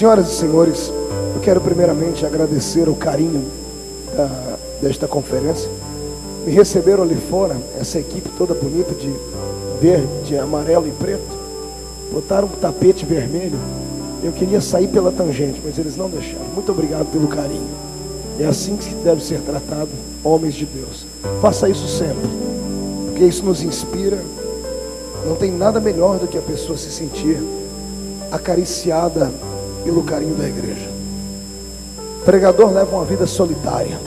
Senhoras e senhores, eu quero primeiramente agradecer o carinho desta conferência. Me receberam ali fora, essa equipe toda bonita de verde, amarelo e preto. Botaram um tapete vermelho. Eu queria sair pela tangente, mas eles não deixaram. Muito obrigado pelo carinho. É assim que deve ser tratado homens de Deus. Faça isso sempre, porque isso nos inspira. Não tem nada melhor do que a pessoa se sentir acariciada pelo carinho da igreja. O pregador leva uma vida solitária.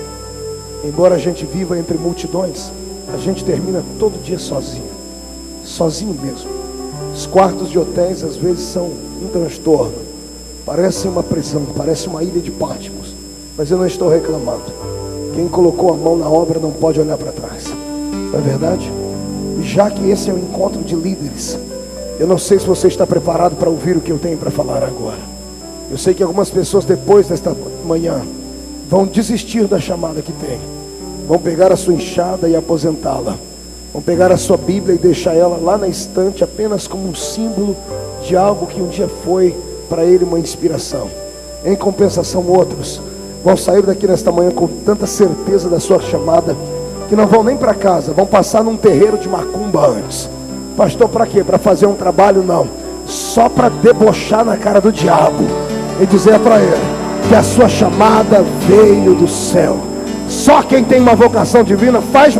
Embora a gente viva entre multidões, a gente termina todo dia sozinho. Sozinho mesmo. Os quartos de hotéis às vezes são um transtorno. Parece uma prisão, parece uma ilha de Patmos. Mas eu não estou reclamando. Quem colocou a mão na obra não pode olhar para trás. Não é verdade? E já que esse é um encontro de líderes, eu não sei se você está preparado para ouvir o que eu tenho para falar agora. Eu sei que algumas pessoas depois desta manhã vão desistir da chamada que tem. Vão pegar a sua enxada e aposentá-la. Vão pegar a sua Bíblia e deixar ela lá na estante apenas como um símbolo de algo que um dia foi para ele uma inspiração. Em compensação, outros vão sair daqui nesta manhã com tanta certeza da sua chamada que não vão nem para casa, vão passar num terreiro de macumba antes. Pastor, para quê? Para fazer um trabalho? Não. Só para debochar na cara do diabo e dizer para ele que a sua chamada veio do céu. Só quem tem uma vocação divina faz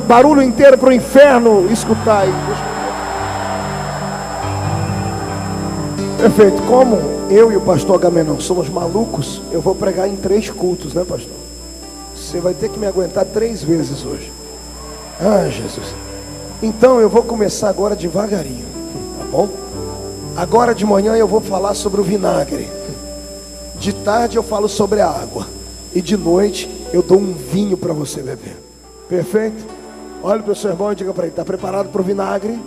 barulho inteiro para o inferno escutar. Perfeito. Como eu e o pastor Agamenon somos malucos, eu vou pregar em 3 cultos, né, pastor? Você vai ter que me aguentar 3 vezes hoje. Ah, Jesus. Então eu vou começar agora devagarinho, tá bom? Agora de manhã eu vou falar sobre o vinagre. De tarde eu falo sobre a água. E de noite eu dou um vinho para você beber. Perfeito? Olhe para o seu irmão e diga para ele: está preparado para o vinagre?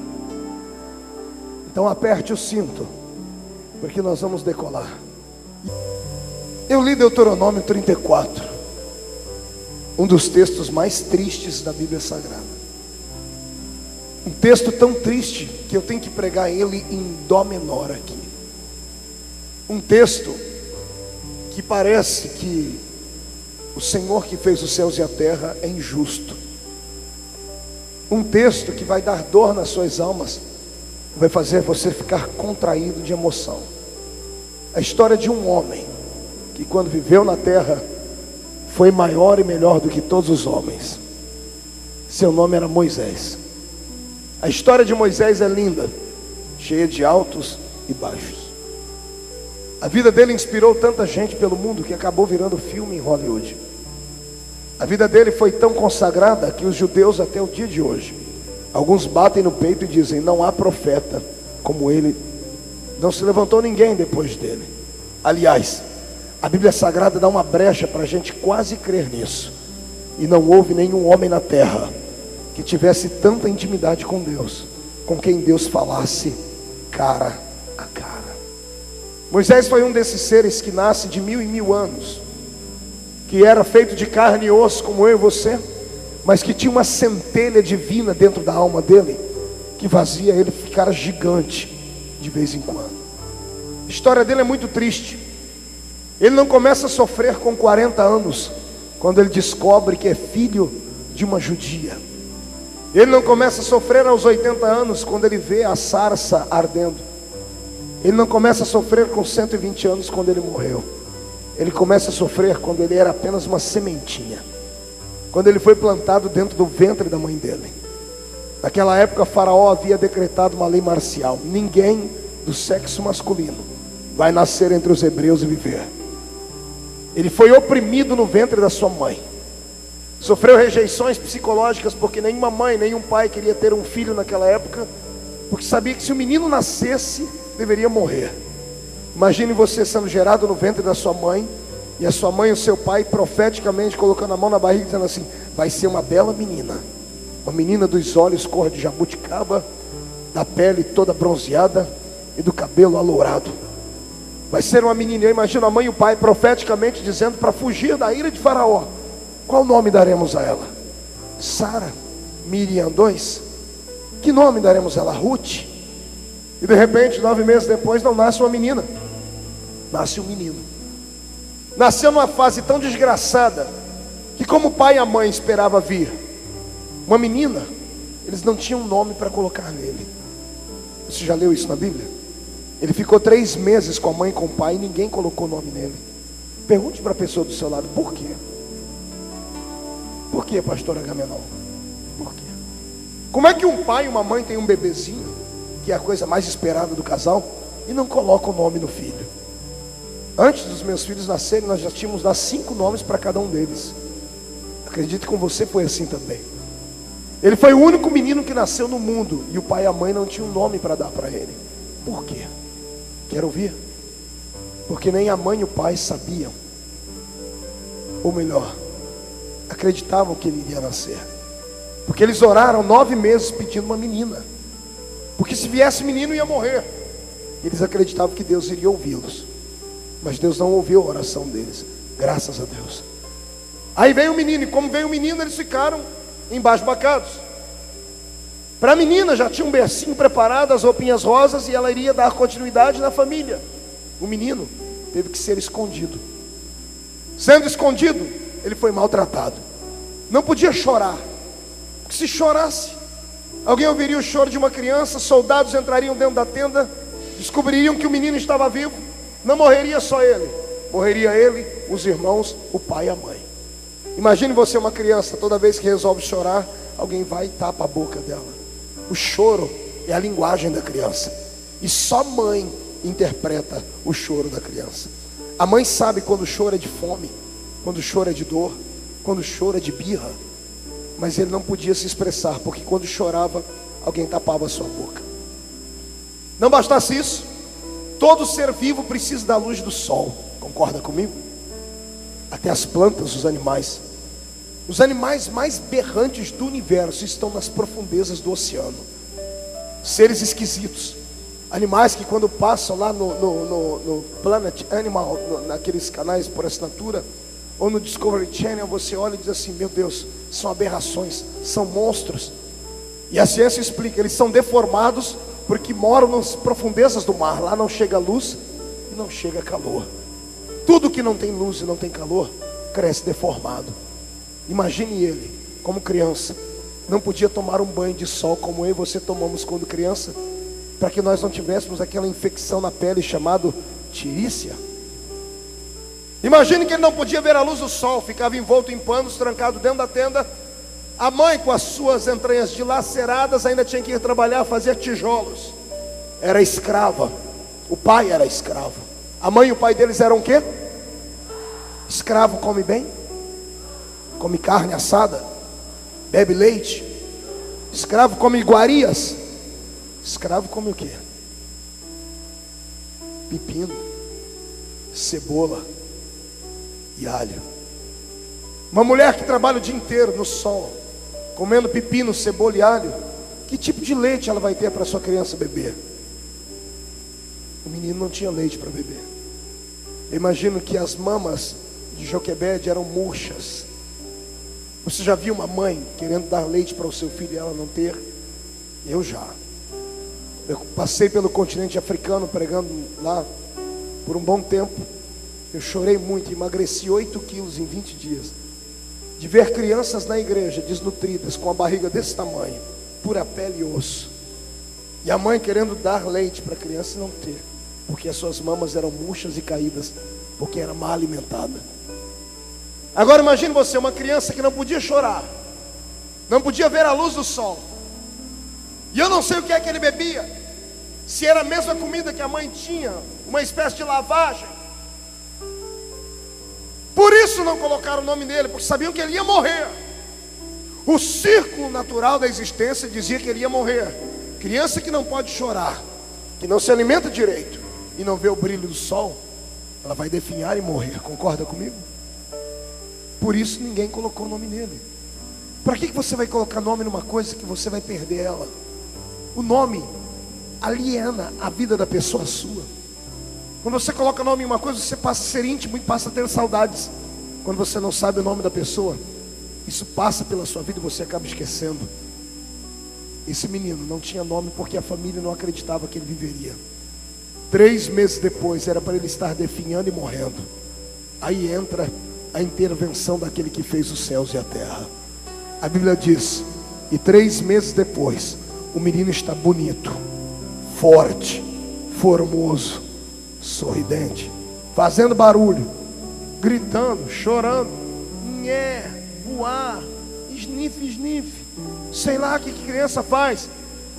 Então aperte o cinto, porque nós vamos decolar. Eu li Deuteronômio 34, um dos textos mais tristes da Bíblia Sagrada. Um texto tão triste que eu tenho que pregar ele em dó menor aqui. Um texto que parece que o Senhor que fez os céus e a terra é injusto. Um texto que vai dar dor nas suas almas, vai fazer você ficar contraído de emoção. A história de um homem que, quando viveu na terra, foi maior e melhor do que todos os homens. Seu nome era Moisés. A história de Moisés é linda, cheia de altos e baixos. A vida dele inspirou tanta gente pelo mundo que acabou virando filme em Hollywood. A vida dele foi tão consagrada que os judeus até o dia de hoje, alguns batem no peito e dizem: não há profeta como ele, não se levantou ninguém depois dele. Aliás, a Bíblia Sagrada dá uma brecha para a gente quase crer nisso. E não houve nenhum homem na terra que tivesse tanta intimidade com Deus, com quem Deus falasse cara a cara. Moisés foi um desses seres que nasce de 1000 em 1000 anos, que era feito de carne e osso como eu e você, mas que tinha uma centelha divina dentro da alma dele, que fazia ele ficar gigante de vez em quando. A história dele é muito triste. Ele não começa a sofrer com 40 anos, quando ele descobre que é filho de uma judia. Ele não começa a sofrer aos 80 anos, quando ele vê a sarça ardendo. Ele não começa a sofrer com 120 anos, quando ele morreu. Ele começa a sofrer quando ele era apenas uma sementinha, quando ele foi plantado dentro do ventre da mãe dele. Naquela época, Faraó havia decretado uma lei marcial: ninguém do sexo masculino vai nascer entre os hebreus e viver. Ele foi oprimido no ventre da sua mãe, sofreu rejeições psicológicas, porque nenhuma mãe, nenhum pai queria ter um filho naquela época, porque sabia que se o menino nascesse, deveria morrer. Imagine você sendo gerado no ventre da sua mãe, e a sua mãe e o seu pai profeticamente colocando a mão na barriga, dizendo assim: vai ser uma bela menina, uma menina dos olhos cor de jabuticaba, da pele toda bronzeada e do cabelo alourado. Vai ser uma menina. Eu imagino a mãe e o pai profeticamente dizendo, para fugir da ira de Faraó: qual nome daremos a ela? Sara? Miriam 2? Que nome daremos a ela? Ruth? E de repente, 9 meses depois, não nasce uma menina. nasce um menino. Nasceu numa fase tão desgraçada que, como o pai e a mãe esperavam vir uma menina, eles não tinham nome para colocar nele. Você já leu isso na Bíblia? Ele ficou 3 meses com a mãe e com o pai e ninguém colocou nome nele. Pergunte para a pessoa do seu lado: por quê? Por que, pastor Agamenon? Por quê? Como é que um pai e uma mãe têm um bebezinho, que é a coisa mais esperada do casal, e não colocam o nome no filho? Antes dos meus filhos nascerem, nós já tínhamos dado 5 nomes para cada um deles. Acredito que com você foi assim também. Ele foi o único menino que nasceu no mundo e o pai e a mãe não tinham um nome para dar para ele. Por quê? Quer ouvir? Porque nem a mãe e o pai sabiam, ou melhor, acreditavam que ele iria nascer. Porque eles oraram 9 meses pedindo uma menina, porque se viesse menino ia morrer. Eles acreditavam que Deus iria ouvi-los, mas Deus não ouviu a oração deles, graças a Deus. Aí veio o menino, e como veio o menino, eles ficaram embasbacados. Para a menina já tinha um bercinho preparado, as roupinhas rosas, e ela iria dar continuidade na família. O menino teve que ser escondido. Sendo escondido, ele foi maltratado. Não podia chorar, porque se chorasse, alguém ouviria o choro de uma criança, soldados entrariam dentro da tenda, descobririam que o menino estava vivo. Não morreria só ele, morreria ele, os irmãos, o pai e a mãe. Imagine você uma criança, toda vez que resolve chorar, alguém vai e tapa a boca dela. O choro é a linguagem da criança, e só mãe interpreta o choro da criança. A mãe sabe quando o choro é de fome, quando o choro é de dor, quando o choro é de birra. Mas ele não podia se expressar, porque quando chorava, alguém tapava a sua boca. Não bastasse isso, todo ser vivo precisa da luz do sol. Concorda comigo? Até as plantas, os animais. Os animais mais berrantes do universo estão nas profundezas do oceano. Seres esquisitos. Animais que quando passam lá no Planet Animal, naqueles canais por assinatura, ou no Discovery Channel, você olha e diz assim: meu Deus, são aberrações, são monstros. E a ciência explica, eles são deformados porque moram nas profundezas do mar. Lá não chega luz e não chega calor. Tudo que não tem luz e não tem calor cresce deformado. Imagine ele, como criança, não podia tomar um banho de sol como eu e você tomamos quando criança, para que nós não tivéssemos aquela infecção na pele chamada tirícia. Imagine que ele não podia ver a luz do sol, ficava envolto em panos, trancado dentro da tenda. A mãe, com as suas entranhas dilaceradas, ainda tinha que ir trabalhar, fazer tijolos. Era escrava. O pai era escravo. A mãe e o pai deles eram o quê? Escravo come bem? Come carne assada? Bebe leite? Escravo come iguarias? Escravo come o quê? Pepino, cebola e alho. Uma mulher que trabalha o dia inteiro no sol, comendo pepino, cebola e alho, que tipo de leite ela vai ter para sua criança beber? O menino não tinha leite para beber. Eu imagino que as mamas de Joquebede eram murchas. Você já viu uma mãe querendo dar leite para o seu filho e ela não ter? Eu já. Eu passei pelo continente africano pregando lá por um bom tempo. Eu chorei muito, emagreci 8 quilos em 20 dias. De ver crianças na igreja desnutridas, com a barriga desse tamanho, pura pele e osso. E a mãe querendo dar leite para a criança e não ter, porque as suas mamas eram murchas e caídas, porque era mal alimentada. Agora imagine você, uma criança que não podia chorar, não podia ver a luz do sol. E eu não sei o que é que ele bebia, se era a mesma comida que a mãe tinha, uma espécie de lavagem. Por isso não colocaram o nome nele, porque sabiam que ele ia morrer. O círculo natural da existência dizia que ele ia morrer. Criança que não pode chorar, que não se alimenta direito e não vê o brilho do sol, ela vai definhar e morrer. Concorda comigo? Por isso ninguém colocou o nome nele. Para que você vai colocar nome numa coisa que você vai perder ela? O nome aliena a vida da pessoa sua. Quando você coloca nome em uma coisa, você passa a ser íntimo e passa a ter saudades. Quando você não sabe o nome da pessoa, isso passa pela sua vida e você acaba esquecendo. Esse menino não tinha nome porque a família não acreditava que ele viveria. 3 meses depois, era para ele estar definhando e morrendo. Aí entra a intervenção daquele que fez os céus e a terra. A Bíblia diz: e 3 meses depois, o menino está bonito, forte, formoso, sorridente, fazendo barulho, gritando, chorando, nhé, voar, sniff, sei lá o que criança faz.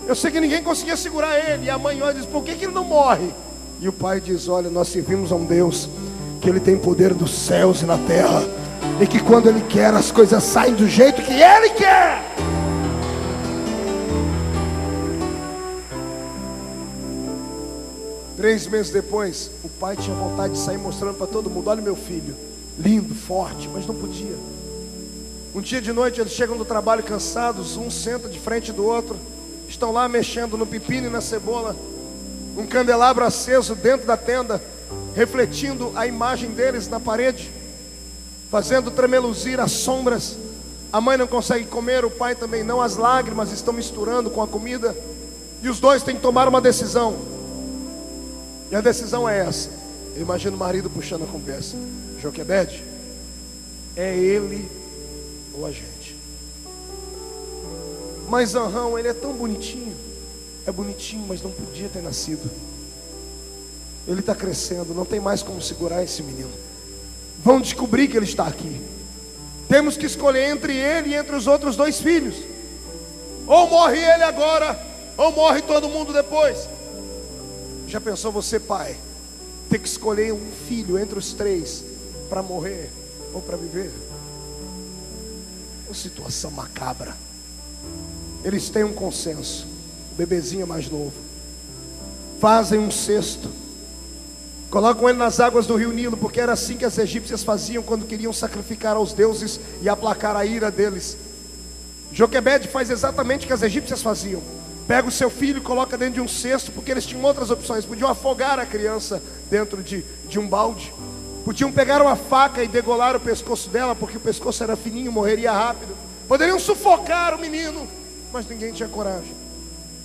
Eu sei que ninguém conseguia segurar ele. E a mãe olha e diz: por que ele não morre? E o pai diz: olha, nós servimos a um Deus que ele tem poder dos céus e na terra, e que quando ele quer, as coisas saem do jeito que ele quer. Três meses depois, o pai tinha vontade de sair mostrando para todo mundo: olha meu filho, lindo, forte, mas não podia. Um dia de noite eles chegam do trabalho cansados, um senta de frente do outro, estão lá mexendo no pepino e na cebola, um candelabro aceso dentro da tenda, refletindo a imagem deles na parede, fazendo tremeluzir as sombras. A mãe não consegue comer, o pai também não, as lágrimas estão misturando com a comida, e os dois têm que tomar uma decisão. E a decisão é essa. Eu imagino o marido puxando a conversa: Joquebede, é ele ou a gente? Mas Zanrão, ele é tão bonitinho. É bonitinho, mas não podia ter nascido. Ele está crescendo, não tem mais como segurar esse menino. Vão descobrir que ele está aqui. Temos que escolher entre ele e entre os outros 2 filhos. Ou morre ele agora, ou morre todo mundo depois. Já pensou você, pai, ter que escolher um filho entre os 3 para morrer ou para viver? Uma situação macabra. Eles têm um consenso. O bebezinho é mais novo. Fazem um cesto, colocam ele nas águas do rio Nilo, porque era assim que as egípcias faziam quando queriam sacrificar aos deuses e aplacar a ira deles. Joquebede faz exatamente o que as egípcias faziam. Pega o seu filho e coloca dentro de um cesto, porque eles tinham outras opções. Podiam afogar a criança dentro de um balde. Podiam pegar uma faca e degolar o pescoço dela, porque o pescoço era fininho, morreria rápido. Poderiam sufocar o menino, mas ninguém tinha coragem.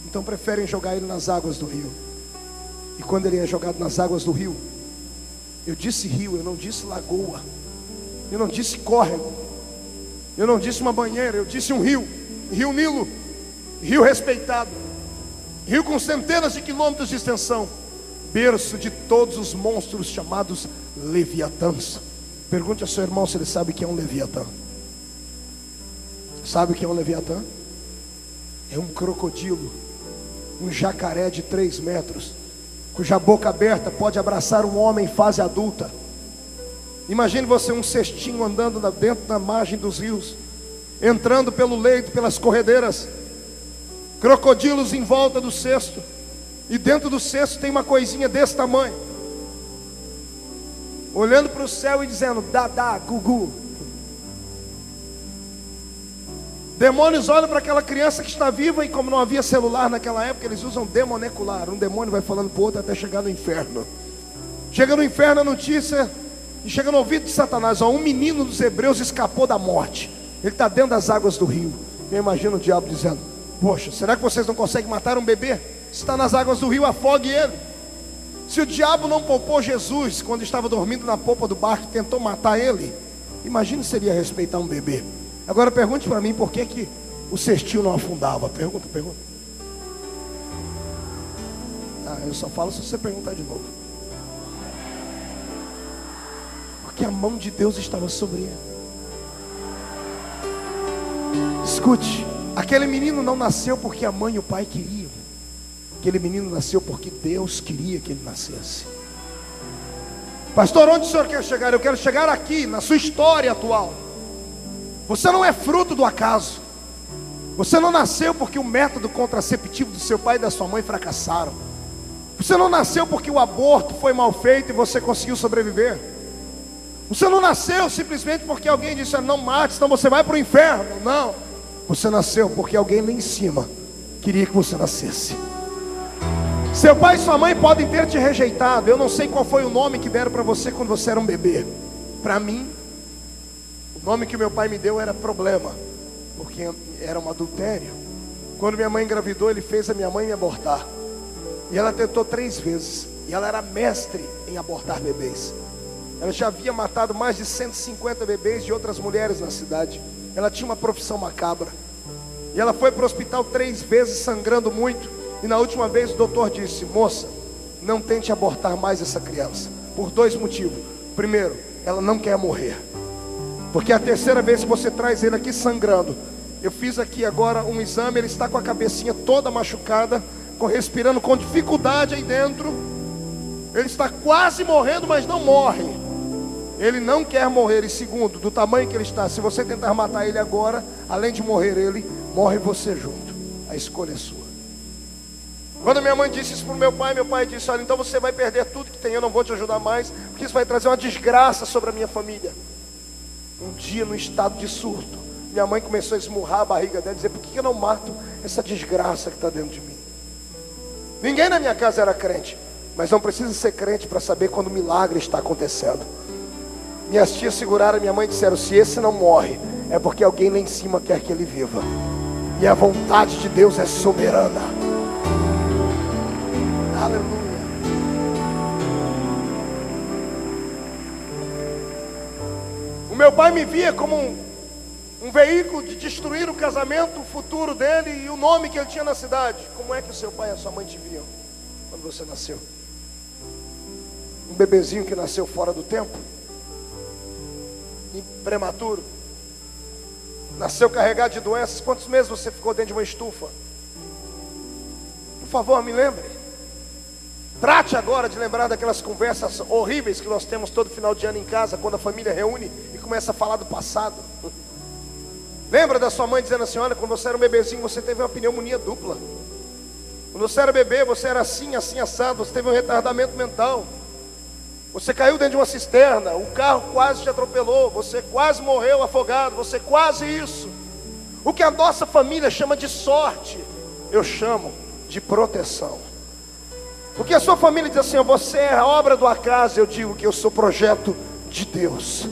Então preferem jogar ele nas águas do rio. E quando ele é jogado nas águas do rio, eu disse rio, eu não disse lagoa, eu não disse córrego, eu não disse uma banheira, eu disse um rio. Rio Nilo, rio respeitado, rio com centenas de quilômetros de extensão, berço de todos os monstros chamados Leviatãs. Pergunte ao seu irmão se ele sabe o que é um Leviatã. Sabe o que é um Leviatã? É um crocodilo, um jacaré de 3 metros, cuja boca aberta pode abraçar um homem em fase adulta. Imagine você um cestinho andando dentro da margem dos rios, entrando pelo leito, pelas corredeiras, crocodilos em volta do cesto, e dentro do cesto tem uma coisinha desse tamanho, olhando para o céu e dizendo: dadá, gugu. Demônios olham para aquela criança que está viva, e como não havia celular naquela época, eles usam demonecular. Um demônio vai falando para o outro até chegar no inferno. Chega no inferno a notícia, e chega no ouvido de Satanás: ó, um menino dos hebreus escapou da morte, ele está dentro das águas do rio. Eu imagino o diabo dizendo: poxa, será que vocês não conseguem matar um bebê? Se está nas águas do rio, afogue ele. Se o diabo não poupou Jesus quando estava dormindo na polpa do barco e tentou matar ele, imagine se seria respeitar um bebê. Agora pergunte para mim, por que o cestinho não afundava? Pergunta. Eu só falo se você perguntar de novo. Porque a mão de Deus estava sobre ele. Escute, aquele menino não nasceu porque a mãe e o pai queriam. Aquele menino nasceu porque Deus queria que ele nascesse. Pastor, onde o senhor quer chegar? Eu quero chegar aqui, na sua história atual. Você não é fruto do acaso. Você não nasceu porque o método contraceptivo do seu pai e da sua mãe fracassaram. Você não nasceu porque o aborto foi mal feito e você conseguiu sobreviver. Você não nasceu simplesmente porque alguém disse: não mate, senão você vai para o inferno. Não. Você nasceu porque alguém lá em cima queria que você nascesse. Seu pai e sua mãe podem ter te rejeitado. Eu não sei qual foi o nome que deram para você quando você era um bebê. Para mim, o nome que meu pai me deu era problema, porque era um adultério. Quando minha mãe engravidou, ele fez a minha mãe me abortar. E ela tentou 3 vezes. E ela era mestre em abortar bebês. Ela já havia matado mais de 150 bebês de outras mulheres na cidade. Ela tinha uma profissão macabra. E ela foi para o hospital 3 vezes sangrando muito. E na última vez o doutor disse: moça, não tente abortar mais essa criança, por 2 motivos. Primeiro, ela não quer morrer, porque é a 3ª vez que você traz ele aqui sangrando. Eu fiz aqui agora um exame, ele está com a cabecinha toda machucada, respirando com dificuldade aí dentro. Ele está quase morrendo, mas não morre. Ele não quer morrer. E segundo, do tamanho que ele está, se você tentar matar ele agora, além de morrer ele, morre você junto. A escolha é sua. Quando minha mãe disse isso para o meu pai disse: olha, então você vai perder tudo que tem, eu não vou te ajudar mais, porque isso vai trazer uma desgraça sobre a minha família. Um dia, no estado de surto, minha mãe começou a esmurrar a barriga dela e dizer: por que eu não mato essa desgraça que está dentro de mim? Ninguém na minha casa era crente, mas não precisa ser crente para saber quando o milagre está acontecendo. Minhas tias seguraram minha mãe e disseram: se esse não morre, é porque alguém lá em cima quer que ele viva. E a vontade de Deus é soberana. Aleluia. O meu pai me via como um veículo de destruir o casamento, o futuro dele e o nome que ele tinha na cidade. Como é que o seu pai e a sua mãe te viam quando você nasceu? Um bebezinho que nasceu fora do tempo, prematuro, nasceu carregado de doenças. Quantos meses você ficou dentro de uma estufa? Por favor, me lembre. Trate agora de lembrar daquelas conversas horríveis que nós temos todo final de ano em casa, quando a família reúne e começa a falar do passado. Lembra da sua mãe dizendo assim: olha, quando você era um bebezinho, você teve uma pneumonia dupla. Quando você era bebê, você era assim, assim, assado. Você teve um retardamento mental. Você caiu dentro de uma cisterna. O carro quase te atropelou. Você quase morreu afogado. Você quase isso. O que a nossa família chama de sorte, eu chamo de proteção. Porque a sua família diz assim: você é a obra do acaso. Eu digo que eu sou projeto de Deus.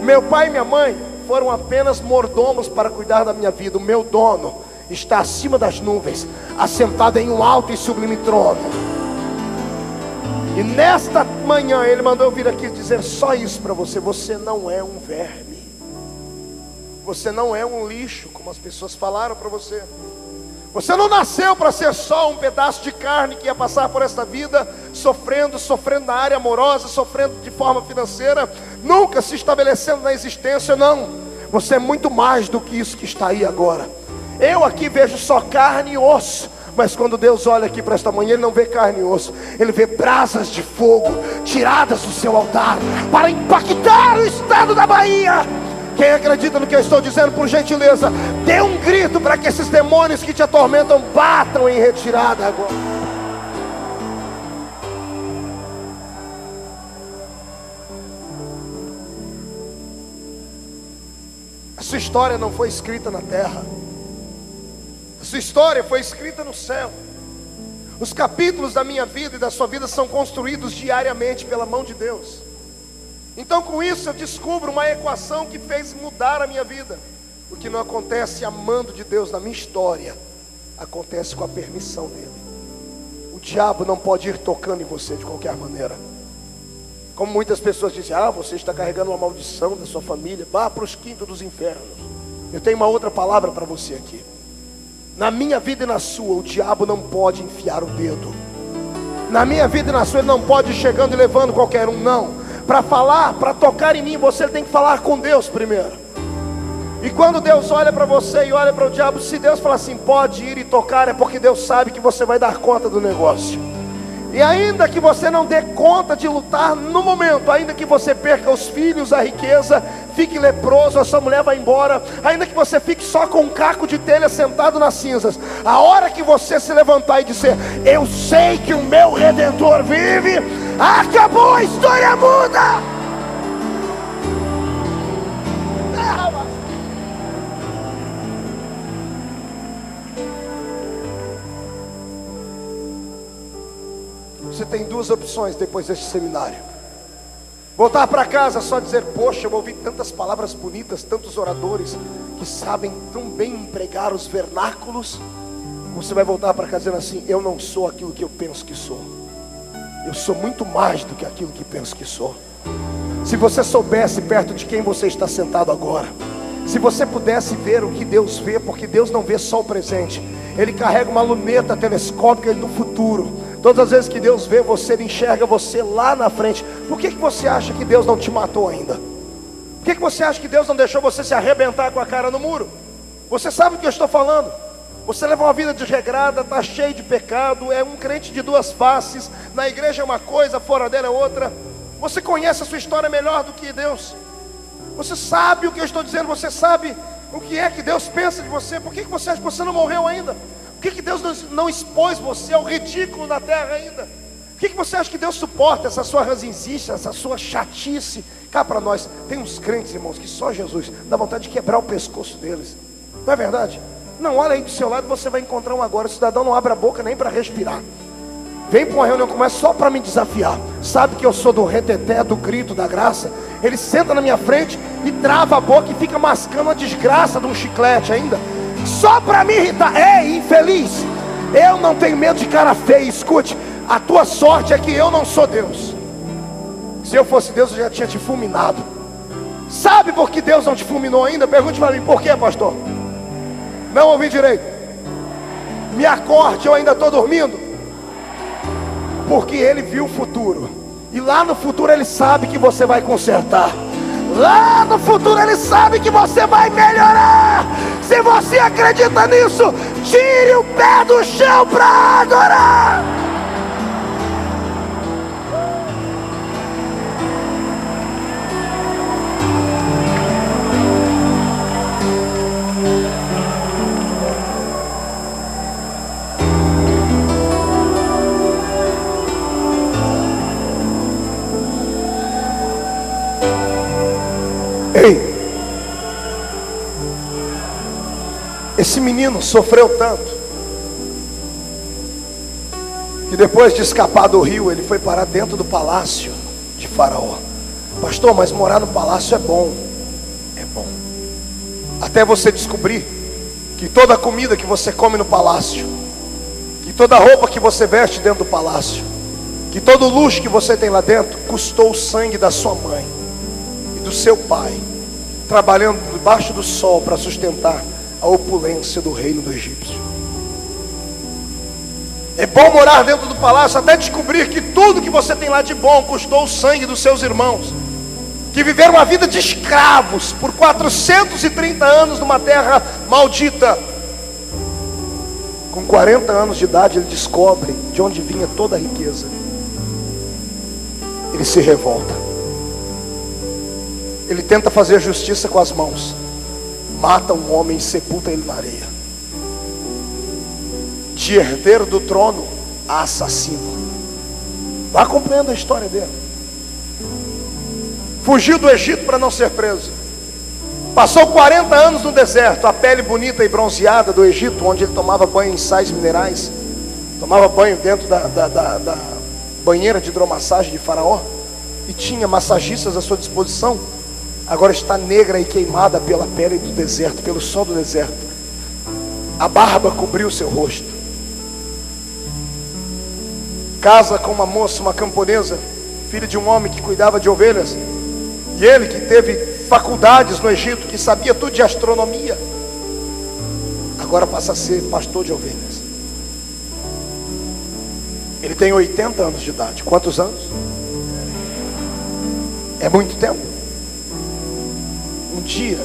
Meu pai e minha mãe foram apenas mordomos para cuidar da minha vida. O meu dono está acima das nuvens, assentado em um alto e sublime trono. E nesta manhã ele mandou eu vir aqui dizer só isso para você: você não é um verme, você não é um lixo, como as pessoas falaram para você. Você não nasceu para ser só um pedaço de carne que ia passar por esta vida sofrendo na área amorosa, sofrendo de forma financeira, nunca se estabelecendo na existência. Não, você é muito mais do que isso que está aí agora. Eu aqui vejo só carne e osso, mas quando Deus olha aqui para esta manhã, Ele não vê carne e osso, Ele vê brasas de fogo tiradas do seu altar para impactar o estado da Bahia. Quem acredita no que eu estou dizendo, por gentileza, dê um grito para que esses demônios que te atormentam batam em retirada agora. A sua história não foi escrita na terra, a sua história foi escrita no céu. Os capítulos da minha vida e da sua vida são construídos diariamente pela mão de Deus. Então com isso eu descubro uma equação que fez mudar a minha vida. O que não acontece amando de Deus na minha história, acontece com a permissão dele. O diabo não pode ir tocando em você de qualquer maneira. Como muitas pessoas dizem: ah, você está carregando uma maldição da sua família, vá para os quintos dos infernos. Eu tenho uma outra palavra para você aqui. Na minha vida e na sua, o diabo não pode enfiar o dedo. Na minha vida e na sua, ele não pode ir chegando e levando qualquer um, não. Para falar, para tocar em mim, você tem que falar com Deus primeiro. E quando Deus olha para você e olha para o diabo, se Deus falar assim: pode ir e tocar, é porque Deus sabe que você vai dar conta do negócio. E ainda que você não dê conta de lutar no momento, ainda que você perca os filhos, a riqueza, fique leproso, a sua mulher vai embora, ainda que você fique só com um caco de telha sentado nas cinzas, a hora que você se levantar e dizer: eu sei que o meu Redentor vive, acabou, a história muda. Você tem 2 opções depois deste seminário: voltar para casa só dizer: poxa, eu ouvi tantas palavras bonitas, tantos oradores que sabem tão bem empregar os vernáculos. Você vai voltar para casa dizendo assim: eu não sou aquilo que eu penso que sou. Eu sou muito mais do que aquilo que penso que sou. Se você soubesse perto de quem você está sentado agora, se você pudesse ver o que Deus vê, porque Deus não vê só o presente, Ele carrega uma luneta telescópica do futuro. Todas as vezes que Deus vê você, Ele enxerga você lá na frente. Por que você acha que Deus não te matou ainda? Por que você acha que Deus não deixou você se arrebentar com a cara no muro? Você sabe o que eu estou falando? Você leva uma vida desregrada, está cheio de pecado, é um crente de duas faces. Na igreja é uma coisa, fora dela é outra. Você conhece a sua história melhor do que Deus. Você sabe o que eu estou dizendo, você sabe o que é que Deus pensa de você. Por que você acha que você não morreu ainda? Por que Deus não expôs você ao ridículo na terra ainda? Por que você acha que Deus suporta essa sua ranzinzice, essa sua chatice? Cá para nós, tem uns crentes, irmãos, que só Jesus dá vontade de quebrar o pescoço deles. Não é verdade? Não, olha aí do seu lado, você vai encontrar um agora. O cidadão não abre a boca nem para respirar. Vem para uma reunião como essa só para me desafiar. Sabe que eu sou do reteté, do grito, da graça. Ele senta na minha frente e trava a boca e fica mascando a desgraça de um chiclete ainda, só para me irritar. Ei, infeliz, eu não tenho medo de cara feia. Escute, a tua sorte é que eu não sou Deus. Se eu fosse Deus, eu já tinha te fulminado. Sabe por que Deus não te fulminou ainda? Pergunte para mim, por quê, pastor? Não ouvi direito. Me acorde, eu ainda estou dormindo. Porque Ele viu o futuro. E lá no futuro Ele sabe que você vai consertar. Lá no futuro Ele sabe que você vai melhorar. Se você acredita nisso, tire o pé do chão para adorar. Ei, esse menino sofreu tanto que depois de escapar do rio, ele foi parar dentro do palácio de Faraó. Pastor, mas morar no palácio é bom. É bom até você descobrir que toda a comida que você come no palácio, que toda a roupa que você veste dentro do palácio, que todo o luxo que você tem lá dentro, custou o sangue da sua mãe do seu pai, trabalhando debaixo do sol para sustentar a opulência do reino do egípcio. É bom morar dentro do palácio até descobrir que tudo que você tem lá de bom custou o sangue dos seus irmãos, que viveram uma vida de escravos por 430 anos numa terra maldita. Com 40 anos de idade ele descobre de onde vinha toda a riqueza. Ele se revolta. Ele tenta fazer justiça com as mãos. Mata um homem e sepulta ele na areia. De herdeiro do trono a assassino. Vai acompanhando a história dele. Fugiu do Egito para não ser preso. Passou 40 anos no deserto. A pele bonita e bronzeada do Egito, onde ele tomava banho em sais minerais, tomava banho dentro da banheira de hidromassagem de Faraó, e tinha massagistas à sua disposição. Agora está negra e queimada pela pele do deserto, pelo sol do deserto. A barba cobriu seu rosto. Casa com uma moça, uma camponesa, filha de um homem que cuidava de ovelhas. E ele que teve faculdades no Egito, que sabia tudo de astronomia, agora passa a ser pastor de ovelhas. Ele tem 80 anos de idade. Quantos anos? É muito tempo. Um dia,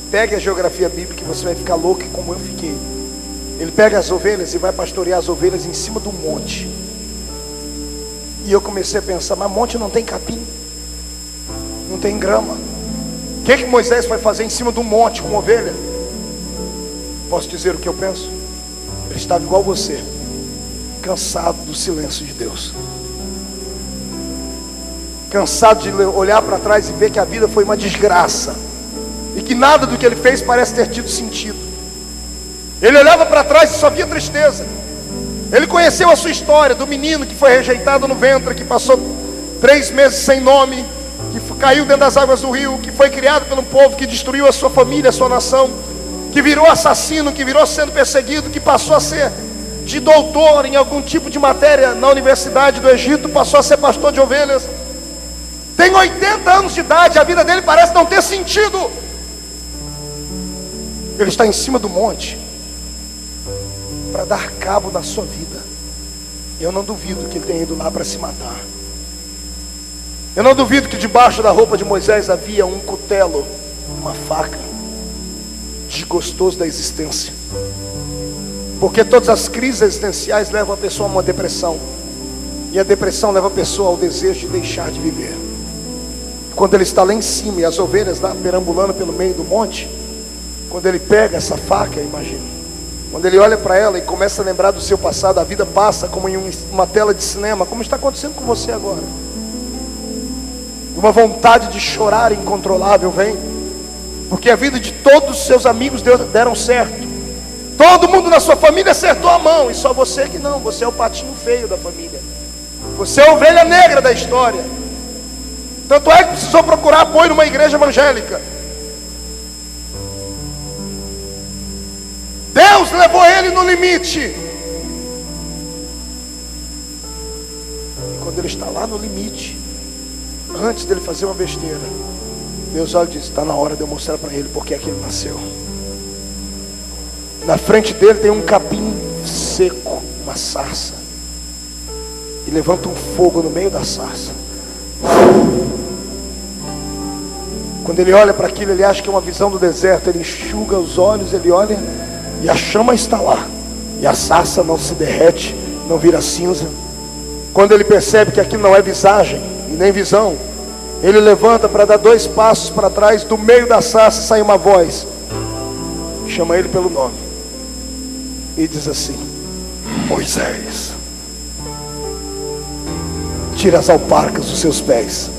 pegue a geografia bíblica e você vai ficar louco como eu fiquei. Ele pega as ovelhas e vai pastorear as ovelhas em cima do monte. E eu comecei a pensar, mas monte não tem capim, não tem grama. O que Moisés vai fazer em cima do monte com ovelha? Posso dizer o que eu penso? Ele estava igual você, cansado do silêncio de Deus, cansado de olhar para trás e ver que a vida foi uma desgraça, e que nada do que ele fez parece ter tido sentido. Ele olhava para trás e só via tristeza. Ele conheceu a sua história do menino que foi rejeitado no ventre, que passou 3 meses sem nome, que caiu dentro das águas do rio, que foi criado pelo povo, que destruiu a sua família, a sua nação, que virou assassino, que virou sendo perseguido, que passou a ser de doutor em algum tipo de matéria na Universidade do Egito, passou a ser pastor de ovelhas. Tem 80 anos de idade, a vida dele parece não ter sentido. Ele está em cima do monte para dar cabo na sua vida. Eu não duvido que ele tenha ido lá para se matar. Eu não duvido que debaixo da roupa de Moisés havia um cutelo, uma faca, desgostoso da existência. Porque todas as crises existenciais levam a pessoa a uma depressão. E a depressão leva a pessoa ao desejo de deixar de viver. Quando ele está lá em cima e as ovelhas lá perambulando pelo meio do monte, quando ele pega essa faca, imagina, quando ele olha para ela e começa a lembrar do seu passado, a vida passa como em uma tela de cinema, como está acontecendo com você agora. Uma vontade de chorar incontrolável vem, porque a vida de todos os seus amigos deram certo. Todo mundo na sua família acertou a mão, e só você que não. Você é o patinho feio da família. Você é a ovelha negra da história. Tanto é que precisou procurar apoio numa igreja evangélica. Deus levou ele no limite. E quando ele está lá no limite, antes dele fazer uma besteira, Deus olha e diz: está na hora de eu mostrar para ele porque é que ele nasceu. Na frente dele tem um capim seco, uma sarça, e levanta um fogo no meio da sarça. Quando ele olha para aquilo, ele acha que é uma visão do deserto. Ele enxuga os olhos, ele olha e a chama está lá, e a sarça não se derrete, não vira cinza. Quando ele percebe que aquilo não é visagem e nem visão, ele levanta para dar 2 passos para trás. Do meio da sarça sai uma voz, chama ele pelo nome e diz assim: Moisés, tira as alparcas dos seus pés,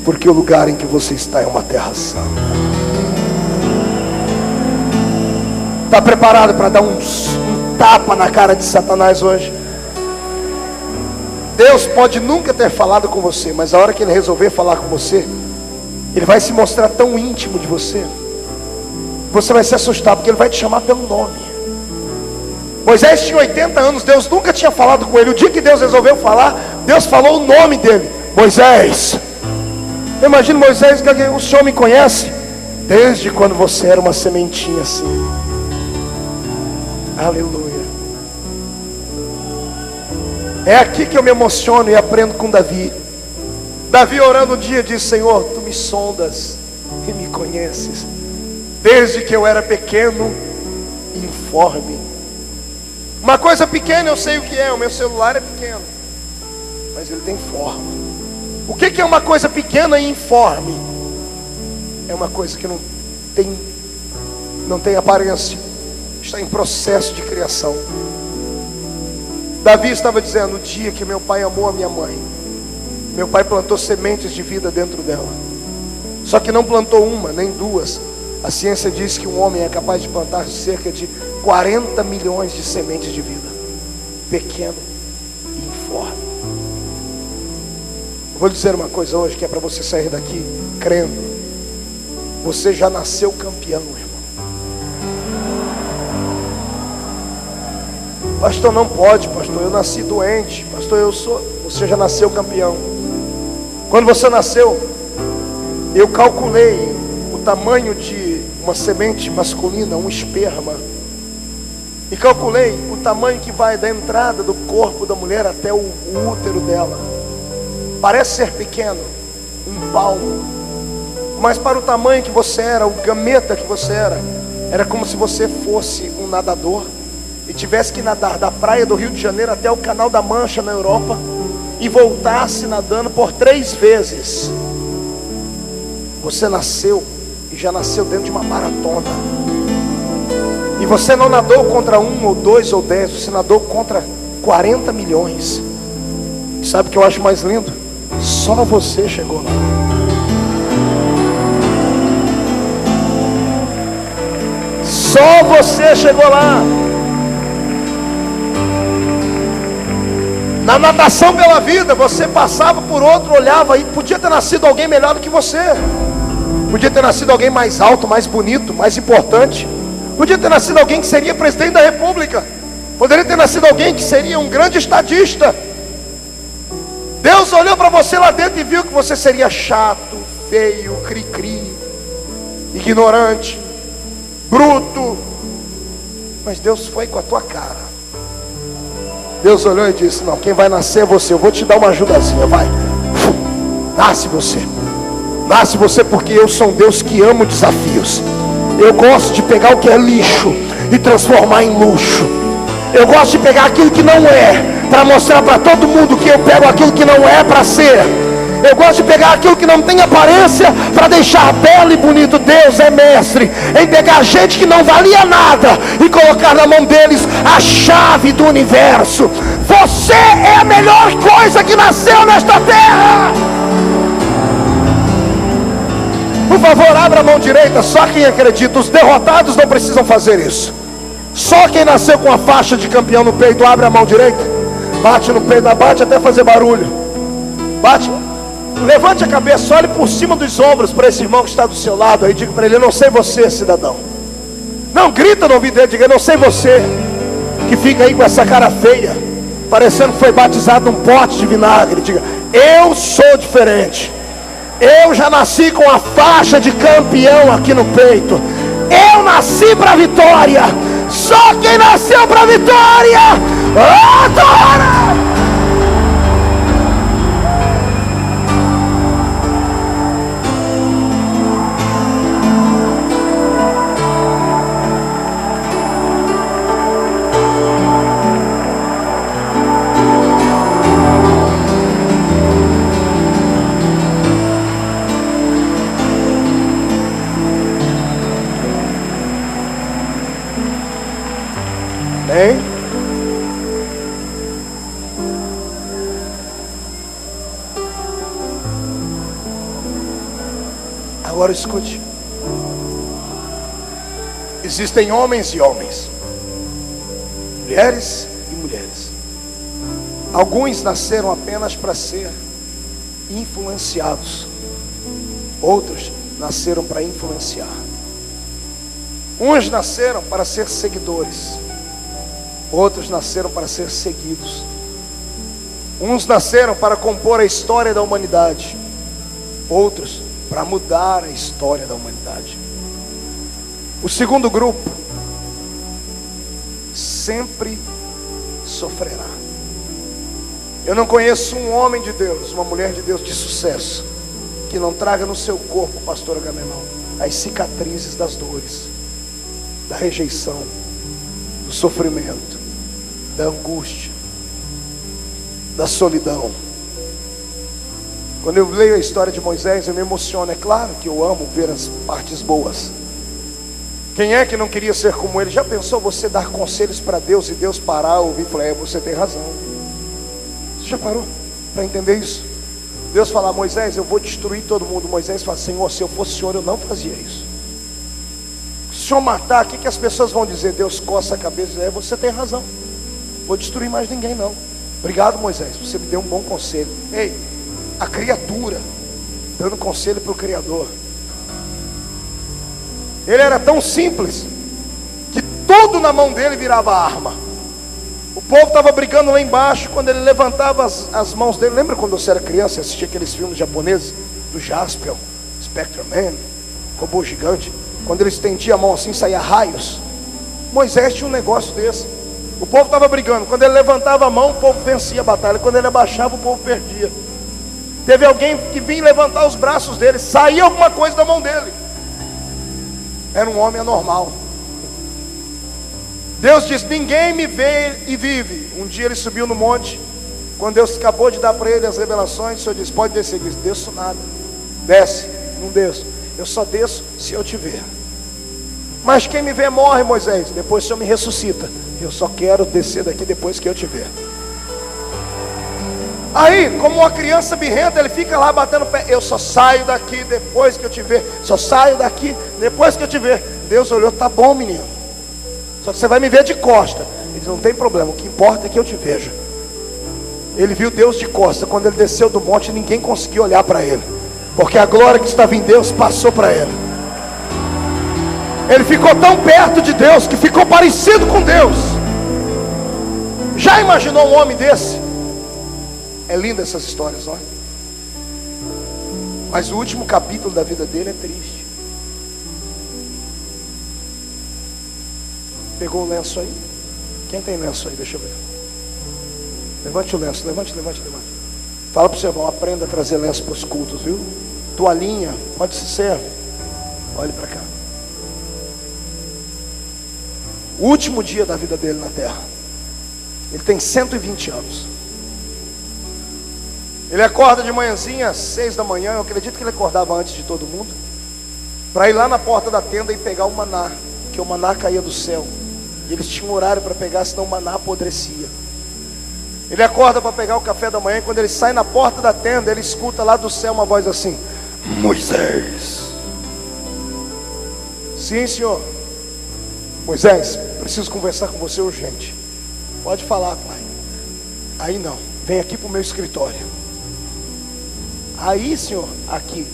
porque o lugar em que você está é uma terra santa. Está preparado para dar um tapa na cara de Satanás hoje? Deus pode nunca ter falado com você, mas a hora que Ele resolver falar com você, Ele vai se mostrar tão íntimo de você, você vai se assustar, porque Ele vai te chamar pelo nome. Moisés tinha 80 anos, Deus nunca tinha falado com ele. O dia que Deus resolveu falar, Deus falou o nome dele: Moisés. Eu imagino Moisés: o Senhor me conhece desde quando você era uma sementinha assim. Aleluia. É aqui que eu me emociono e aprendo com Davi. Davi orando um dia disse: Senhor, tu me sondas e me conheces desde que eu era pequeno e informe. Uma coisa pequena eu sei o que é. O meu celular é pequeno, mas ele tem forma. O que é uma coisa pequena e informe? É uma coisa que não tem aparência, está em processo de criação. Davi estava dizendo: o dia que meu pai amou a minha mãe, meu pai plantou sementes de vida dentro dela. Só que não plantou uma, nem duas. A ciência diz que um homem é capaz de plantar cerca de 40 milhões de sementes de vida, pequeno e informe. Eu vou lhe dizer uma coisa hoje, que é para você sair daqui crendo: você já nasceu campeão, irmão. Pastor, não pode, pastor, eu nasci doente. Pastor, você já nasceu campeão. Quando você nasceu, eu calculei o tamanho de uma semente masculina, um esperma, e calculei o tamanho que vai da entrada do corpo da mulher até o útero dela. Parece ser pequeno, um palmo, mas para o tamanho que você era, o gameta que você era como se você fosse um nadador e tivesse que nadar da praia do Rio de Janeiro até o Canal da Mancha na Europa e voltasse nadando por 3 vezes. Você nasceu e já nasceu dentro de uma maratona. E você não nadou contra 1 ou 2 ou 10, você nadou contra 40 milhões. E sabe o que eu acho mais lindo? Só você chegou lá. Só você chegou lá. Na natação pela vida, você passava por outro, olhava e podia ter nascido alguém melhor do que você. Podia ter nascido alguém mais alto, mais bonito, mais importante. Podia ter nascido alguém que seria presidente da república. Poderia ter nascido alguém que seria um grande estadista. Deus olhou para você lá dentro e viu que você seria chato, feio, cri-cri, ignorante, bruto. Mas Deus foi com a tua cara. Deus olhou e disse: não, quem vai nascer é você. Eu vou te dar uma ajudazinha, vai. Nasce você. Nasce você, porque eu sou um Deus que amo desafios. Eu gosto de pegar o que é lixo e transformar em luxo. Eu gosto de pegar aquilo que não é, para mostrar para todo mundo que eu pego aquilo que não é para ser. Eu gosto de pegar aquilo que não tem aparência para deixar belo e bonito. Deus é mestre em pegar gente que não valia nada e colocar na mão deles a chave do universo. Você é a melhor coisa que nasceu nesta terra. Por favor, abra a mão direita. Só quem acredita. Os derrotados não precisam fazer isso. Só quem nasceu com a faixa de campeão no peito, abre a mão direita. Bate no peito, bate até fazer barulho. Bate. Levante a cabeça, olhe por cima dos ombros para esse irmão que está do seu lado aí. Diga para ele: eu não sei você, cidadão. Não, grita no ouvido dele, diga: eu não sei você, que fica aí com essa cara feia, parecendo que foi batizado num pote de vinagre. Diga: eu sou diferente. Eu já nasci com a faixa de campeão aqui no peito. Eu nasci para a vitória. Só quem nasceu para a vitória adora. Hein? Agora escute. Existem homens e homens, mulheres e mulheres. Alguns nasceram apenas para ser influenciados. Outros nasceram para influenciar. Uns nasceram para ser seguidores. Outros nasceram para ser seguidos. Uns nasceram para compor a história da humanidade. Outros para mudar a história da humanidade. O segundo grupo sempre sofrerá. Eu não conheço um homem de Deus, uma mulher de Deus de sucesso, que não traga no seu corpo, pastor Agamenon, as cicatrizes das dores, da rejeição, do sofrimento, da angústia, da solidão. Quando eu leio a história de Moisés, eu me emociono. É claro que eu amo ver as partes boas. Quem é que não queria ser como ele? Já pensou você dar conselhos para Deus e Deus parar, ouvir e falar: você tem razão? Você já parou para entender isso? Deus fala: Moisés, eu vou destruir todo mundo. Moisés fala: Senhor, se eu fosse o Senhor, eu não fazia isso. Se o Senhor matar, o que as pessoas vão dizer? Deus coça a cabeça e diz: você tem razão, vou destruir mais ninguém não. Obrigado, Moisés, você me deu um bom conselho. Ei, a criatura dando conselho para o Criador. Ele era tão simples que tudo na mão dele virava arma. O povo estava brigando lá embaixo. Quando ele levantava as mãos dele, lembra quando você era criança e assistia aqueles filmes japoneses do Jaspion, Spectreman, robô gigante? Quando ele estendia a mão assim, saía raios. Moisés tinha um negócio desse. O povo estava brigando. Quando ele levantava a mão, o povo vencia a batalha. Quando ele abaixava, o povo perdia. Teve alguém que vinha levantar os braços dele, saía alguma coisa da mão dele. Era um homem anormal. Deus disse: ninguém me vê e vive. Um dia ele subiu no monte. Quando Deus acabou de dar para ele as revelações, o Senhor disse: pode descer. Ele disse: desço nada. Desce. Não desço. Eu só desço se eu te ver. Mas quem me vê morre, Moisés. Depois o Senhor me ressuscita. Eu só quero descer daqui depois que eu te ver. Aí, como uma criança birrenta, ele fica lá batendo o pé. Eu só saio daqui depois que eu te ver. Só saio daqui depois que eu te ver. Deus olhou: tá bom, menino, só que você vai me ver de costa. Ele disse: não tem problema, o que importa é que eu te veja. Ele viu Deus de costa. Quando ele desceu do monte, ninguém conseguiu olhar para ele, porque a glória que estava em Deus passou para ele. Ele ficou tão perto de Deus que ficou parecido com Deus. Já imaginou um homem desse? É linda essas histórias, olha. Mas o último capítulo da vida dele é triste. Pegou o lenço aí? Quem tem lenço aí? Deixa eu ver. Levante o lenço, levante. Fala para o seu irmão, aprenda a trazer lenço para os cultos, viu? Toalhinha, pode se serve. Olhe para cá. O último dia da vida dele na terra. Ele tem 120 anos. Ele acorda de manhãzinha, às 6 da manhã. Eu acredito que ele acordava antes de todo mundo, para ir lá na porta da tenda e pegar o maná, que o maná caía do céu. E eles tinham horário para pegar, senão o maná apodrecia. Ele acorda para pegar o café da manhã, e quando ele sai na porta da tenda, ele escuta lá do céu uma voz assim: Moisés. Sim, senhor. Moisés, preciso conversar com você urgente. Pode falar, pai. Aí não, vem aqui para o meu escritório. Aí, senhor, aqui.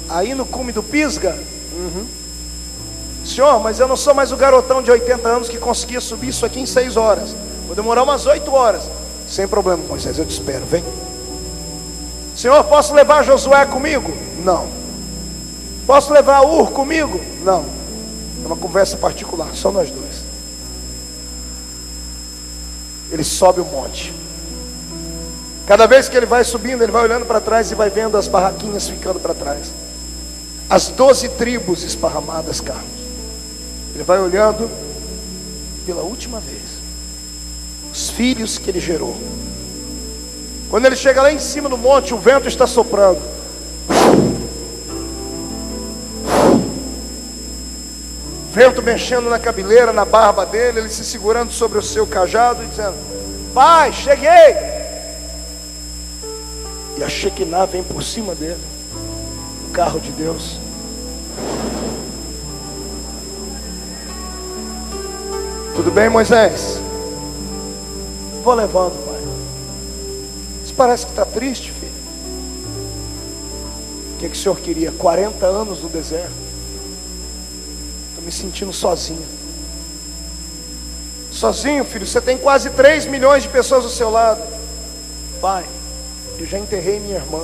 Aí no cume do Pisga? Senhor, mas eu não sou mais o garotão de 80 anos que conseguia subir isso aqui em 6 horas. Vou demorar umas 8 horas. Sem problema, Moisés, eu te espero, vem. Senhor, posso levar Josué comigo? Não. Posso levar Ur comigo? Não. É uma conversa particular, só nós dois. Ele sobe o monte. Cada vez que ele vai subindo, ele vai olhando para trás e vai vendo as barraquinhas ficando para trás. As 12 tribos esparramadas, Carlos. Ele vai olhando pela última vez os filhos que ele gerou. Quando ele chega lá em cima do monte, o vento está soprando. Vento mexendo na cabeleira, na barba dele, ele se segurando sobre o seu cajado e dizendo: Pai, cheguei. E a Shekinah vem por cima dele, o carro de Deus. Tudo bem, Moisés? Vou levando, pai. Isso parece que está triste, filho. O que o senhor queria? 40 anos no deserto. Estou me sentindo sozinho. Sozinho, filho. Você tem quase 3 milhões de pessoas do seu lado. Pai, eu já enterrei minha irmã.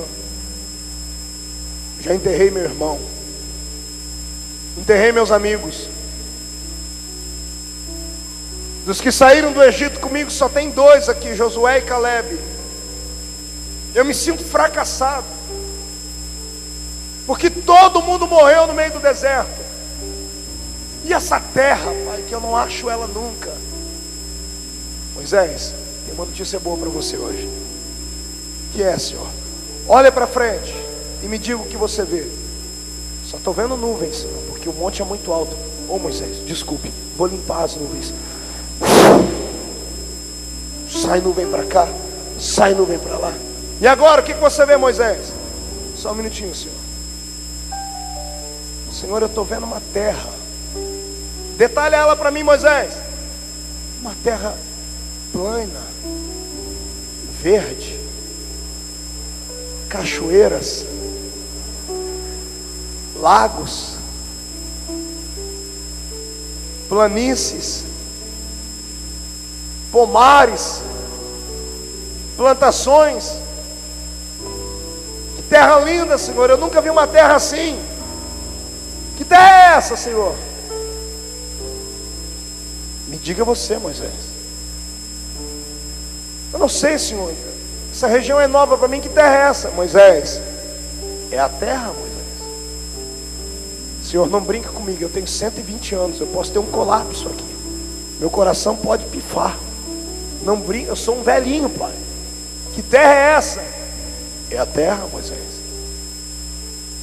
Já enterrei meu irmão. Enterrei meus amigos. Dos que saíram do Egito comigo, só tem 2 aqui, Josué e Caleb. Eu me sinto fracassado, porque todo mundo morreu no meio do deserto. E essa terra, pai, que eu não acho ela nunca. Moisés, tem uma notícia boa para você hoje. Que é, senhor? Olha para frente e me diga o que você vê. Só estou vendo nuvens, senhor, porque o monte é muito alto. Ô Moisés, desculpe, vou limpar as nuvens. Sai nuvem para cá, sai nuvem para lá. E agora, o que você vê, Moisés? Só um minutinho, senhor. Senhor, eu estou vendo uma terra. Detalha ela para mim, Moisés. Uma terra plana, verde, cachoeiras, lagos, planícies, pomares, plantações. Que terra linda, Senhor. Eu nunca vi uma terra assim. Que terra é essa, Senhor? Me diga você, Moisés. Eu não sei, Senhor. Essa região é nova para mim. Que terra é essa, Moisés? É a terra, Moisés. Senhor, não brinca comigo. Eu tenho 120 anos. Eu posso ter um colapso aqui. Meu coração pode pifar. Não brinca, eu sou um velhinho, pai. Que terra é essa? É a terra, Moisés.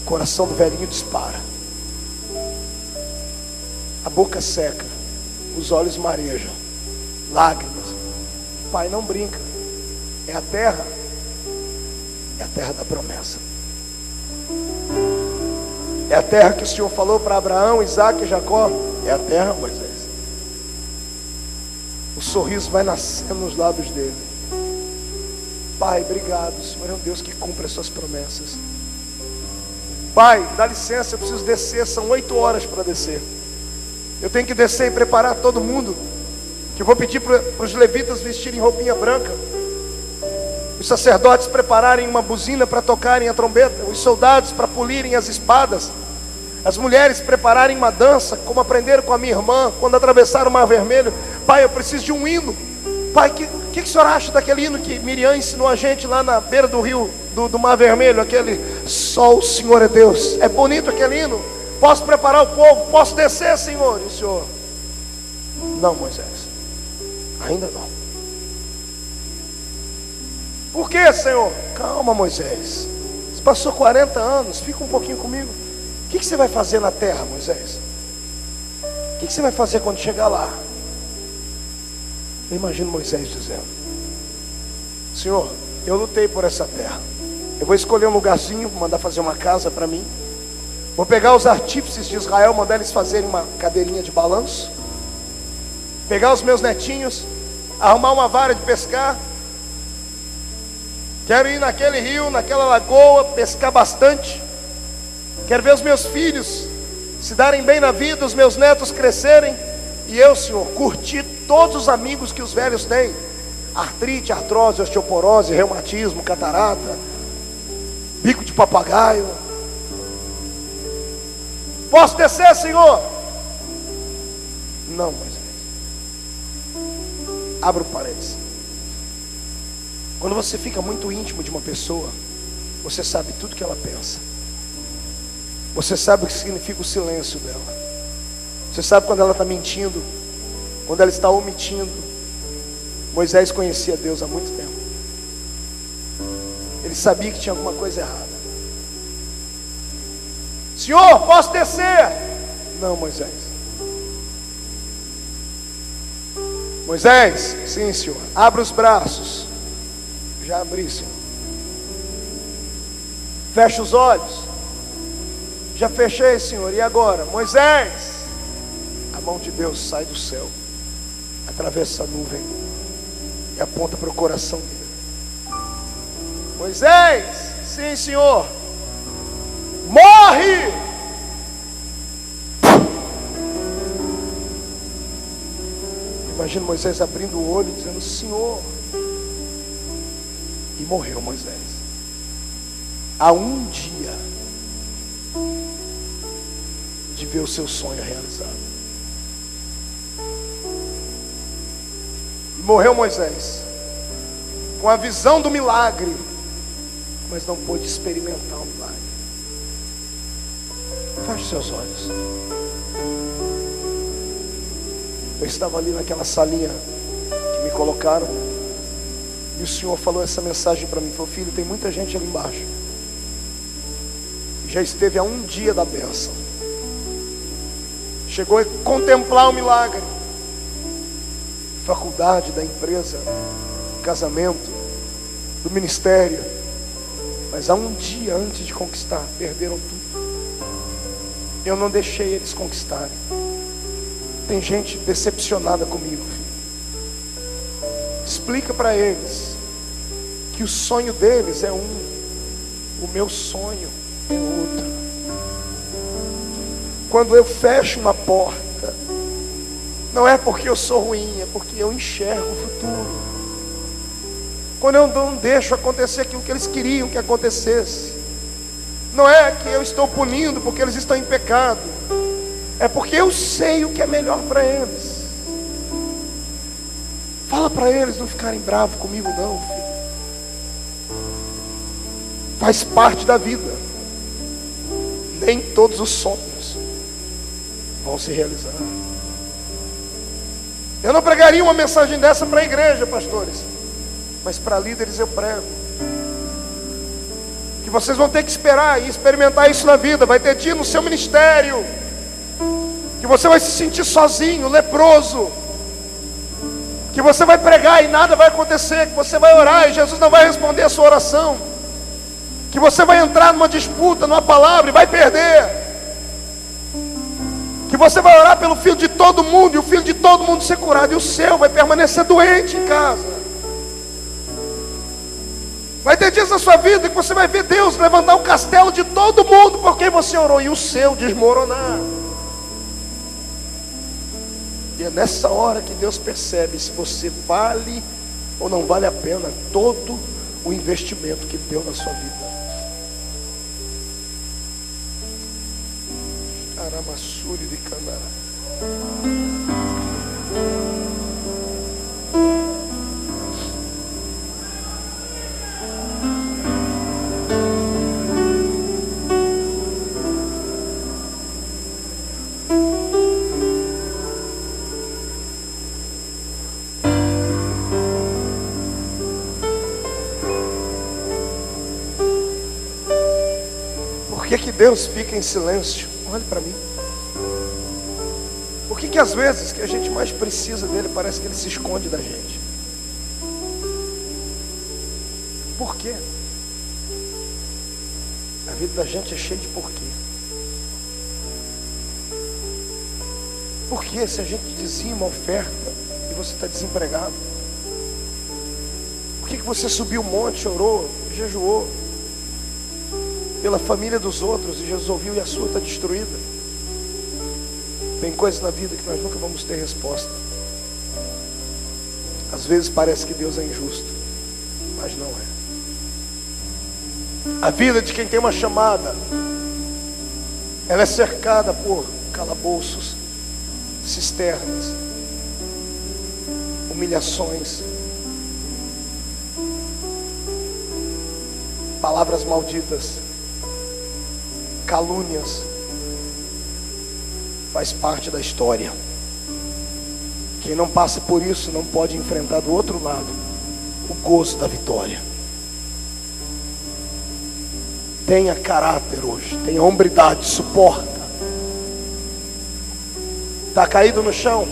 O coração do velhinho dispara. A boca seca. Os olhos marejam. Lágrimas. Pai, não brinca. É a terra. É a terra da promessa. É a terra que o Senhor falou para Abraão, Isaac e Jacó. É a terra, Moisés. O sorriso vai nascendo nos lábios dele. Pai, obrigado. O Senhor é um Deus que cumpre as suas promessas. Pai, dá licença, eu preciso descer. São 8 horas para descer. Eu tenho que descer e preparar todo mundo que eu vou pedir para os levitas vestirem roupinha branca, os sacerdotes prepararem uma buzina para tocarem a trombeta, os soldados para polirem as espadas, as mulheres prepararem uma dança, como aprenderam com a minha irmã quando atravessaram o Mar Vermelho. Pai, eu preciso de um hino. Pai, o que o senhor acha daquele hino que Miriam ensinou a gente lá na beira do rio, do Mar Vermelho? Aquele, só o Senhor é Deus. É bonito aquele hino? Posso preparar o povo? Posso descer, Senhor? E o Senhor: não, Moisés, ainda não. Por que, Senhor? Calma, Moisés, você passou 40 anos, fica um pouquinho comigo. O que você vai fazer na terra, Moisés? O que você vai fazer quando chegar lá? Eu imagino Moisés dizendo: Senhor, eu lutei por essa terra, eu vou escolher um lugarzinho, vou mandar fazer uma casa para mim, vou pegar os artífices de Israel, mandar eles fazerem uma cadeirinha de balanço, pegar os meus netinhos, arrumar uma vara de pescar, quero ir naquele rio, naquela lagoa, pescar bastante, quero ver os meus filhos se darem bem na vida, os meus netos crescerem, e eu, Senhor, curti todos os amigos que os velhos têm: artrite, artrose, osteoporose, reumatismo, catarata, bico de papagaio. Posso descer, Senhor? Não, Moisés. Abra o parênteses. Quando você fica muito íntimo de uma pessoa, você sabe tudo que ela pensa. Você sabe o que significa o silêncio dela. Você sabe quando ela está mentindo, quando ela está omitindo. Moisés conhecia Deus há muito tempo. Ele sabia que tinha alguma coisa errada. Senhor, posso descer? Não, Moisés. Moisés, sim, Senhor. Abra os braços. Já abri, Senhor. Fecha os olhos. Já fechei, Senhor. E agora? Moisés. A mão de Deus sai do céu, atravessa a nuvem e aponta para o coração dele. Moisés, sim, Senhor. Morre! Imagina Moisés abrindo o olho, dizendo: Senhor. E morreu Moisés. Há um dia de ver o seu sonho realizado. E morreu Moisés com a visão do milagre, mas não pôde experimentar o milagre. Feche seus olhos. Eu estava ali naquela salinha que me colocaram, e o Senhor falou essa mensagem para mim. Falou: filho, tem muita gente ali embaixo, já esteve há um dia da bênção, chegou a contemplar o milagre, faculdade, da empresa, do casamento, do ministério, mas há um dia antes de conquistar, perderam tudo. Eu não deixei eles conquistarem. Tem gente decepcionada comigo, filho. Explica para eles que o sonho deles é um, o meu sonho é outro. Quando eu fecho uma porta, não é porque eu sou ruim, é porque eu enxergo o futuro. Quando eu não deixo acontecer aquilo que eles queriam que acontecesse, não é que eu estou punindo porque eles estão em pecado, é porque eu sei o que é melhor para eles. Fala para eles não ficarem bravos comigo não, filho. Faz parte da vida. Nem todos os sonhos vão se realizar. Eu não pregaria uma mensagem dessa para a igreja, pastores, mas para líderes eu prego. Que vocês vão ter que esperar e experimentar isso na vida. Vai ter dia no seu ministério que você vai se sentir sozinho, leproso, que você vai pregar e nada vai acontecer, que você vai orar e Jesus não vai responder a sua oração, que você vai entrar numa disputa, numa palavra e vai perder, que você vai orar pelo filho de todo mundo e o filho de todo mundo ser curado, e o seu vai permanecer doente em casa. Vai ter dias na sua vida que você vai ver Deus levantar o castelo de todo mundo por quem você orou, e o seu desmoronar. E é nessa hora que Deus percebe se você vale ou não vale a pena todo o investimento que Ele deu na sua vida. Aramassuri de Candará. Por que Deus fica em silêncio? Olhe para mim. Por que às vezes que a gente mais precisa dele, parece que ele se esconde da gente? Por quê? A vida da gente é cheia de porquê. Por que se a gente dizima a oferta e você está desempregado? Por que você subiu o monte, orou, jejuou pela família dos outros e Jesus ouviu e a sua está destruída? Tem coisas na vida que nós nunca vamos ter resposta. Às vezes parece que Deus é injusto, mas não é. A vida de quem tem uma chamada, ela é cercada por calabouços, cisternas, humilhações, palavras malditas, calúnias. Faz parte da história. Quem não passa por isso não pode enfrentar do outro lado o gozo da vitória. Tenha caráter hoje, tenha hombridade, suporta. Está caído no chão,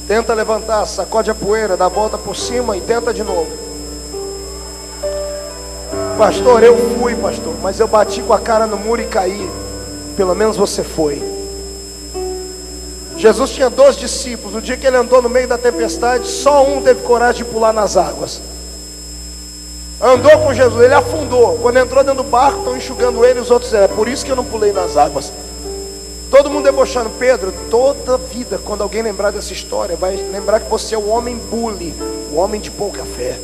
tenta levantar, sacode a poeira, dá a volta por cima e tenta de novo. Pastor, eu fui, pastor, mas eu bati com a cara no muro e caí. Pelo menos você foi. Jesus tinha 12 discípulos. No dia que ele andou no meio da tempestade, só um teve coragem de pular nas águas. Andou com Jesus, ele afundou. Quando entrou dentro do barco, estão enxugando ele. Os outros disseram: é por isso que eu não pulei nas águas. Todo mundo debochando. Pedro, toda vida, quando alguém lembrar dessa história, vai lembrar que você é o homem bully, o homem de pouca fé.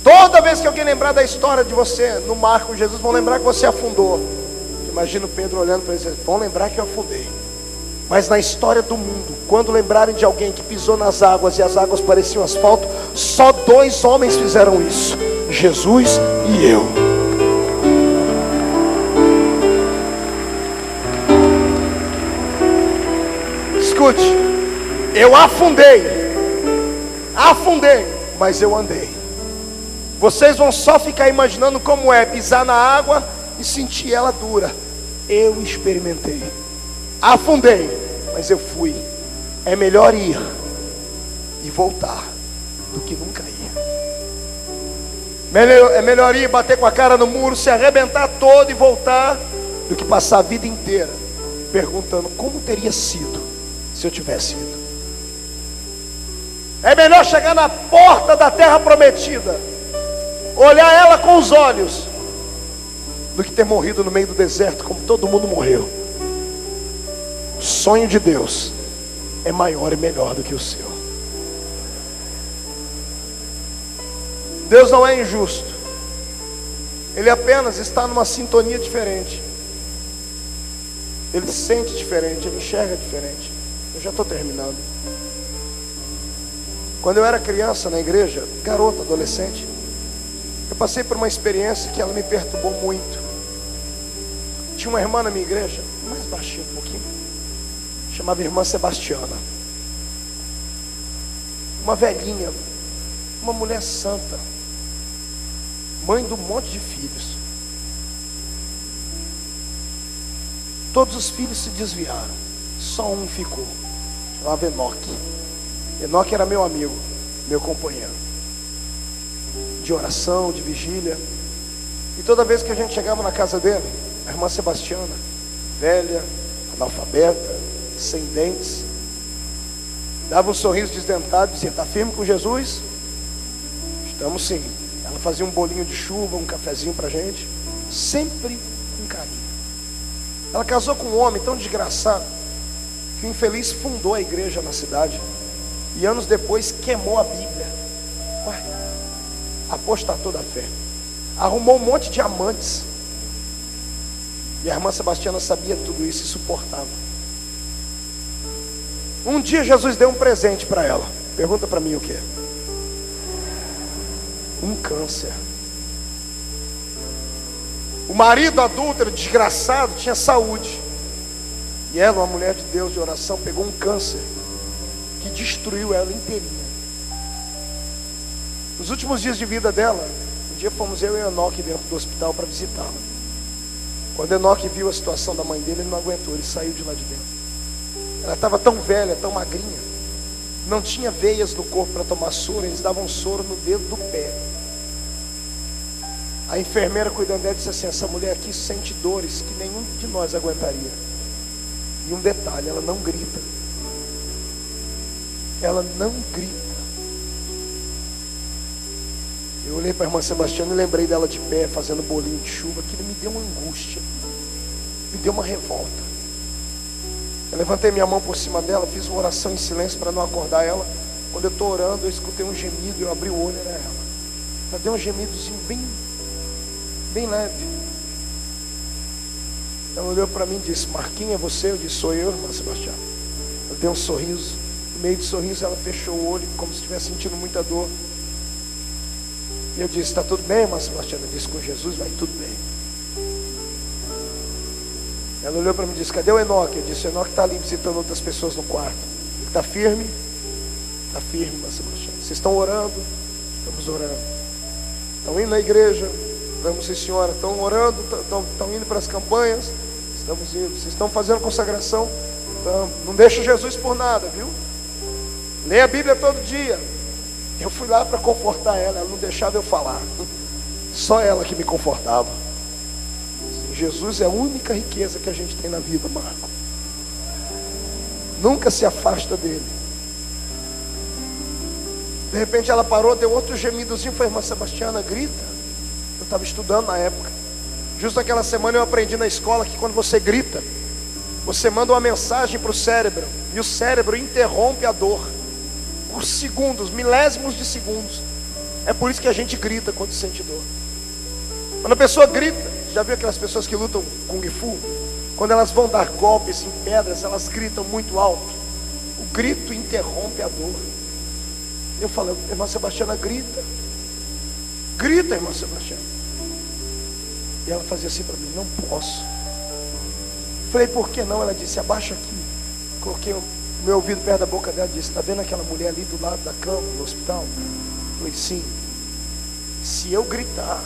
Toda vez que alguém lembrar da história de você no mar com Jesus, vão lembrar que você afundou. Imagina o Pedro olhando para ele: vão lembrar que eu afundei. Mas na história do mundo, quando lembrarem de alguém que pisou nas águas e as águas pareciam asfalto, só 2 homens fizeram isso: Jesus e eu. Escute, eu afundei, mas eu andei. Vocês vão só ficar imaginando como é pisar na água e sentir ela dura. Eu experimentei. Afundei, mas eu fui. É melhor ir e voltar do que nunca ir. É melhor ir, bater com a cara no muro, se arrebentar todo e voltar, do que passar a vida inteira perguntando como teria sido se eu tivesse ido. É melhor chegar na porta da terra prometida, olhar ela com os olhos, do que ter morrido no meio do deserto como todo mundo morreu. O sonho de Deus é maior e melhor do que o seu. Deus não é injusto. Ele apenas está numa sintonia diferente. Ele sente diferente, ele enxerga diferente. Eu já estou terminando. Quando eu era criança na igreja, garota, adolescente, eu passei por uma experiência que ela me perturbou muito. Tinha uma irmã na minha igreja, mais baixinha um pouquinho, chamava Irmã Sebastiana. Uma velhinha, uma mulher santa, mãe de um monte de filhos. Todos os filhos se desviaram, só um ficou, chamava Enoque. Enoque era meu amigo, meu companheiro de oração, de vigília. E toda vez que a gente chegava na casa dele, a irmã Sebastiana, velha, analfabeta, sem dentes, dava um sorriso desdentado, dizia: está firme com Jesus? Estamos sim. Ela fazia um bolinho de chuva, um cafezinho pra gente, sempre com carinho. Ela casou com um homem tão desgraçado, que o infeliz fundou a igreja na cidade e anos depois queimou a Bíblia. Ué, apostatou da fé, arrumou um monte de amantes. E a irmã Sebastiana sabia tudo isso e suportava. Um dia Jesus deu um presente para ela. Pergunta para mim o que é? Um câncer. O marido adúltero, desgraçado, tinha saúde. E ela, uma mulher de Deus, de oração, pegou um câncer que destruiu ela inteirinha. Nos últimos dias de vida dela, um dia fomos eu e Enoque dentro do hospital para visitá-la. Quando Enoque viu a situação da mãe dele, ele não aguentou, ele saiu de lá de dentro. Ela estava tão velha, tão magrinha, não tinha veias no corpo para tomar soro, eles davam soro no dedo do pé. A enfermeira cuidando dela disse assim: essa mulher aqui sente dores que nenhum de nós aguentaria. E um detalhe, ela não grita. Ela não grita. Eu olhei para a irmã Sebastiana e lembrei dela de pé, fazendo bolinho de chuva. Aquilo me deu uma angústia, me deu uma revolta. Eu levantei minha mão por cima dela, fiz uma oração em silêncio para não acordar ela. Quando eu estou orando, eu escutei um gemido, eu abri o olho, era ela. Ela deu um gemidozinho bem leve. Ela olhou para mim e disse: Marquinhos, é você? Eu disse: sou eu, irmã Sebastiana. Ela deu um sorriso. No meio de sorriso, ela fechou o olho, como se estivesse sentindo muita dor. E eu disse: está tudo bem, irmã Sebastiana? Eu disse: com Jesus vai tudo bem. Ela olhou para mim e disse: cadê o Enoque? Eu disse: o Enoque está ali visitando outras pessoas no quarto. Ele está firme? Está firme, irmã Sebastiana. Vocês estão orando? Estamos orando. Estão indo na igreja? Vamos, sim, senhora. Estão orando? Estão indo para as campanhas? Estamos indo. Vocês estão fazendo consagração? Então, não deixa Jesus por nada, viu? Leia a Bíblia todo dia. Eu fui lá para confortar ela, ela não deixava eu falar. Só ela que me confortava. Jesus é a única riqueza que a gente tem na vida, Marco. Nunca se afasta dele. De repente ela parou, deu outro gemidozinho. Foi: irmã Sebastiana, grita. Eu estava estudando na época. Justo aquela semana eu aprendi na escola que quando você grita, você manda uma mensagem para o cérebro, e o cérebro interrompe a dor por segundos, milésimos de segundos. É por isso que a gente grita quando sente dor. Quando a pessoa grita, já viu aquelas pessoas que lutam Kung Fu? Quando elas vão dar golpes em pedras, elas gritam muito alto. O grito interrompe a dor. Eu falei: irmã Sebastiana, grita. Grita, irmã Sebastiana. E ela fazia assim para mim: não posso. Falei: por que não? Ela disse: abaixa aqui. Coloquei o meu ouvido perto da boca dela e disse: está vendo aquela mulher ali do lado da cama, no hospital? Falei: sim. Se eu gritar,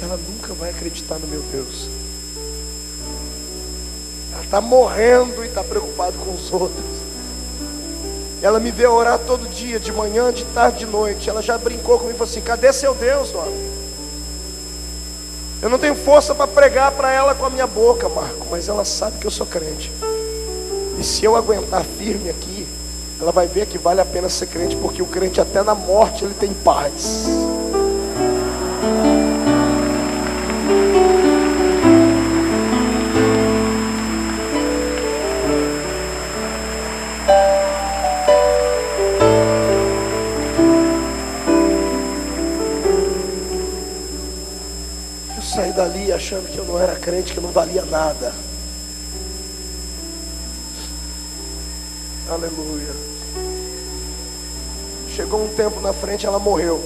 ela nunca vai acreditar no meu Deus. Ela está morrendo e está preocupada com os outros. Ela me vê orar todo dia, de manhã, de tarde, de noite. Ela já brincou comigo e falou assim: cadê seu Deus, dona? Eu não tenho força para pregar para ela com a minha boca, Marco, mas ela sabe que eu sou crente. E se eu aguentar firme aqui, ela vai ver que vale a pena ser crente, porque o crente até na morte ele tem paz. Eu saí dali achando que eu não era crente, que eu não valia nada. Aleluia. Chegou um tempo na frente, ela morreu.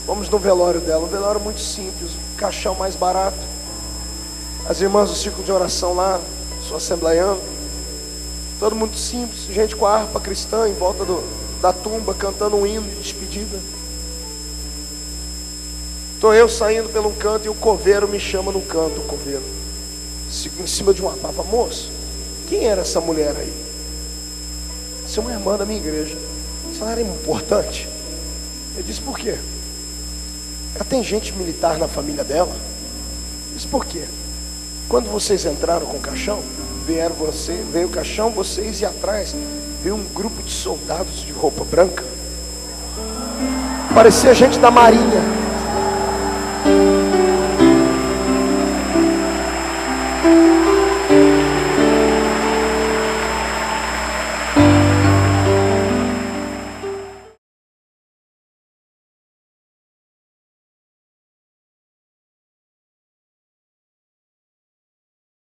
Vamos no velório dela. Um velório muito simples, um caixão mais barato. As irmãs do círculo de oração lá, sou assembleiano. Todo muito simples, gente com a harpa cristã em volta da tumba, cantando um hino de despedida. Estou eu saindo pelo canto e o coveiro me chama no canto, o coveiro, em cima de uma papa: moço, quem era essa mulher aí? Essa é uma irmã da minha igreja. Isso não era importante? Eu disse: por quê? Ela tem gente militar na família dela? Eu disse: por quê? Quando vocês entraram com o caixão, veio o caixão, vocês, e atrás veio um grupo de soldados de roupa branca. Parecia gente da marinha.